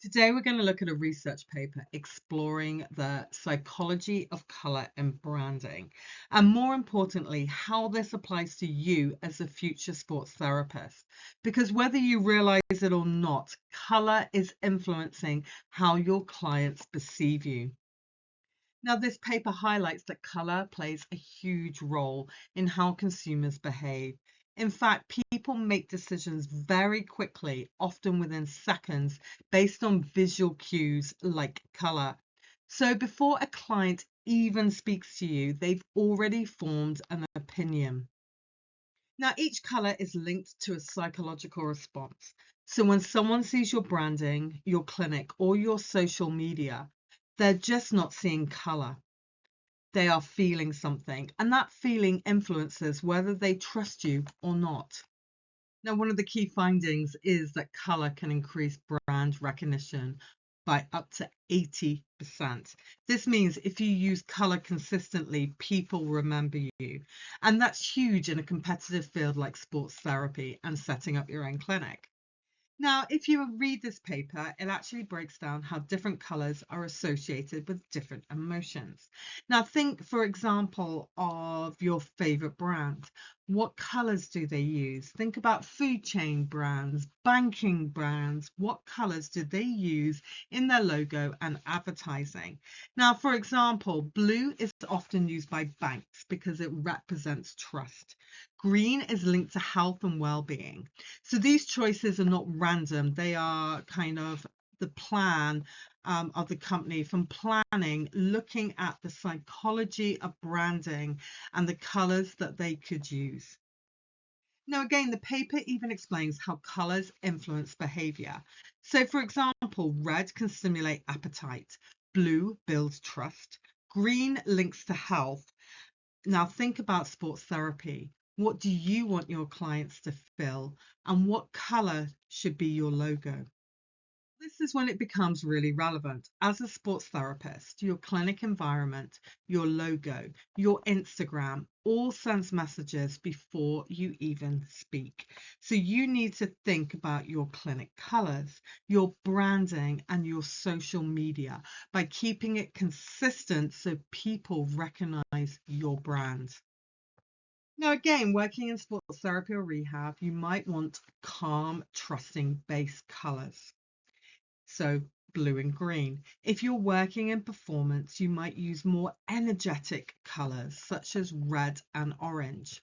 Today, we're going to look at a research paper exploring the psychology of color in branding, and more importantly, how this applies to you as a future sports therapist. Because whether you realize it or not, color is influencing how your clients perceive you. Now, this paper highlights that color plays a huge role in how consumers behave. In fact, people make decisions very quickly, often within seconds, based on visual cues like color. So before a client even speaks to you, they've already formed an opinion. Now, each color is linked to a psychological response. So when someone sees your branding, your clinic, or your social media, they're just not seeing color. They are feeling something, and that feeling influences whether they trust you or not. Now, one of the key findings is that color can increase brand recognition by up to 80%. This means if you use color consistently, people remember you. And that's huge in a competitive field like sports therapy and setting up your own clinic. Now, if you read this paper, it actually breaks down how different colors are associated with different emotions. Now, think, for example, of your favorite brand. What colors do they use? Think about food chain brands, banking brands. What colors do they use in their logo and advertising? Now, for example, blue is often used by banks because it represents trust. Green is linked to health and well-being. So these choices are not random. They are kind of the plan of the company from planning, looking at the psychology of branding and the colors that they could use. Now, again, the paper even explains how colors influence behavior. So, for example, red can stimulate appetite, blue builds trust, green links to health. Now think about sports therapy. What do you want your clients to feel? And what color should be your logo? This is when it becomes really relevant. As a sports therapist, your clinic environment, your logo, your Instagram all sends messages before you even speak. So you need to think about your clinic colors, your branding, and your social media by keeping it consistent so people recognize your brand. Now, again, working in sports therapy or rehab, you might want calm, trusting base colors. So, blue and green. If you're working in performance, you might use more energetic colors such as red and orange.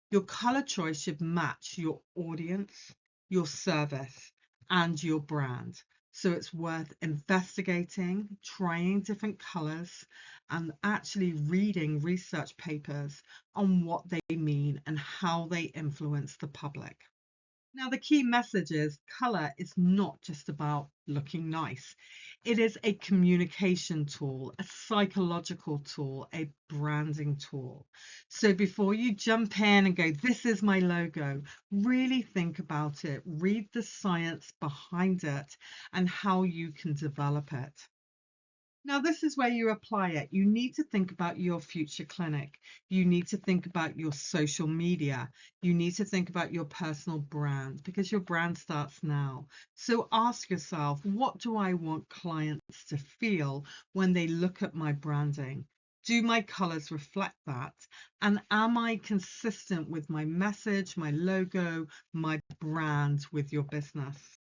Your color choice should match your audience, your service, and your brand. So it's worth investigating, trying different colors, and actually reading research papers on what they mean and how they influence the public. Now, the key message is color is not just about looking nice. It is a communication tool, a psychological tool, a branding tool. So before you jump in and go, this is my logo, really think about it, read the science behind it and how you can develop it. Now, this is where you apply it. You need to think about your future clinic. You need to think about your social media. You need to think about your personal brand because your brand starts now. So ask yourself, what do I want clients to feel when they look at my branding? Do my colors reflect that? And am I consistent with my message, my logo, my brand with your business?